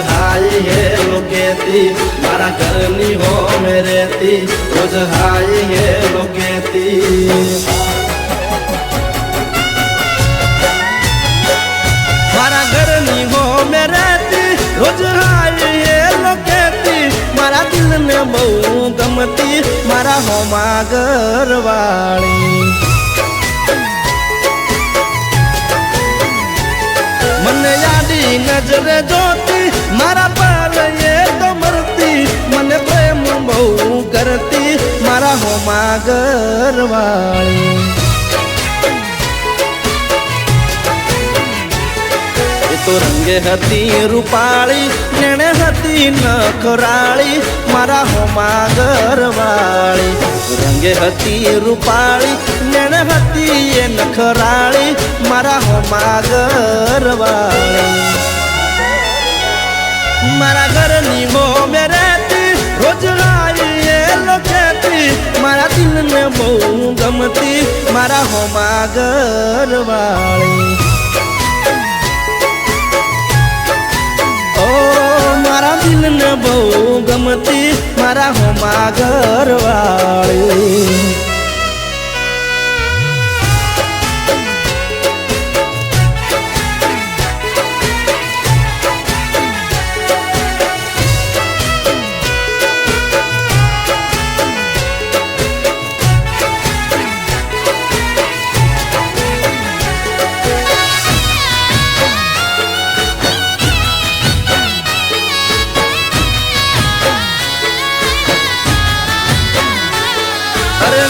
hi hello कहती मारा घरनी हो में रहती रोज हाय हेलो कहती मारा घरनी हो में रहती रोज हाय हेलो कहती मारा दिल ने बहु गमती मारा होमा घरवाली मन यादी नजर जोती मारा पर ये तो मरती मन प्रेम बहु करती मारा होमा घरवाली तो रंगे हती रूपाली नेणे हती नखराली मारा होमा घरवाली रंगे हती रूपाली नेणे हती ये नखराली मारा होमा घरवाली मारा घरनी हो में रहती रोज आई ये लोकेती मारा दिल ने बहु गमती मारा होमा घरवाली मारा दिल ने बहु गमती मारा होमा घरवाली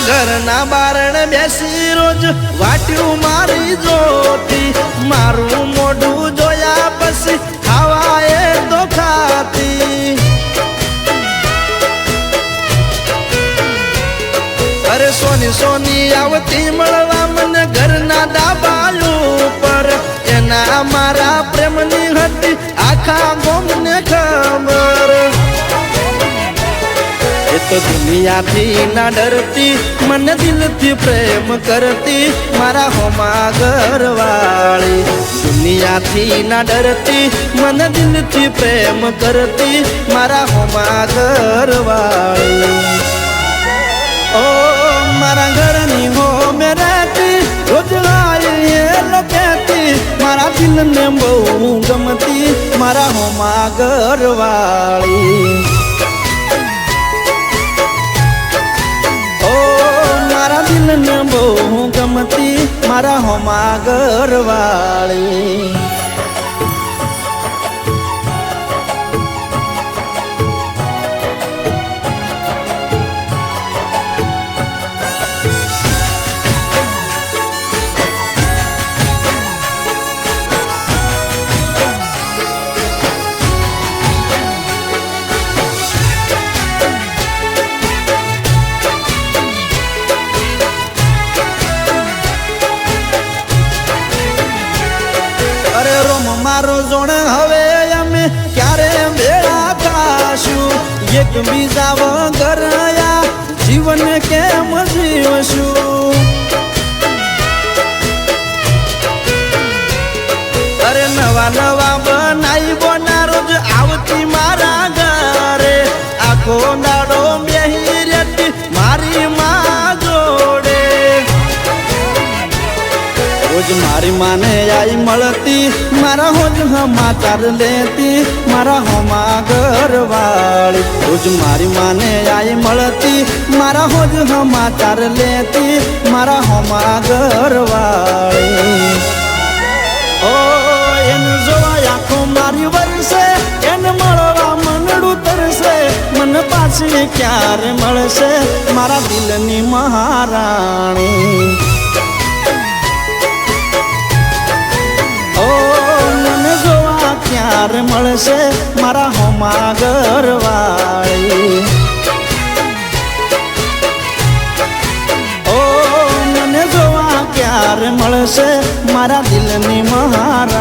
घरना बारण बेसी रोज वाट्यू मारी जोती मारू मोढू जोया पसी खावाए तो खाती अरे सोनी सोनी आवती मळवा मन घरना दाबालू पर एना मारा प्रेमनी हती आखा गोमने खबर तो दुनिया थी ना डरती मन दिल थी प्रेम करती मारा होमा घरवाली दुनिया थी ना डरती मन दिल थी प्रेम करती मारा होमा घरवाली ओ मारा घरनी हो में रहती रोज आई हेलो कहती मारा दिल ने बहु गमती मारा होमा घरवाली मारा दिल ने बहु गमती मारा होमा घरवाली मारो जोण हवे अमे क्यारे भेड़ा थाशु एक बीजा वगर या जीवन केम जीवशु अरे नवा नवा बनाई बोना रोज आवती मारा घरे आखो दाड़ो बेही रेती मारी माँ जोड़े रोज मारी माने आई मलती मारा होज समाचार लेती मारा होमा घरवाली रोज मारी माने आई मलती मारा होज समाचार लेती मारा होमा घरवाली ओ एन जोवा आँखों मारी वरसे एन मळवा मनडू तरसे मन पाछी क्यारे मळसे मारा दिलनी महाराणी क्यारे मळसे मारा होमा घरवाली ओ मने जोवा क्यारे मळसे मारा दिलनी महाराणी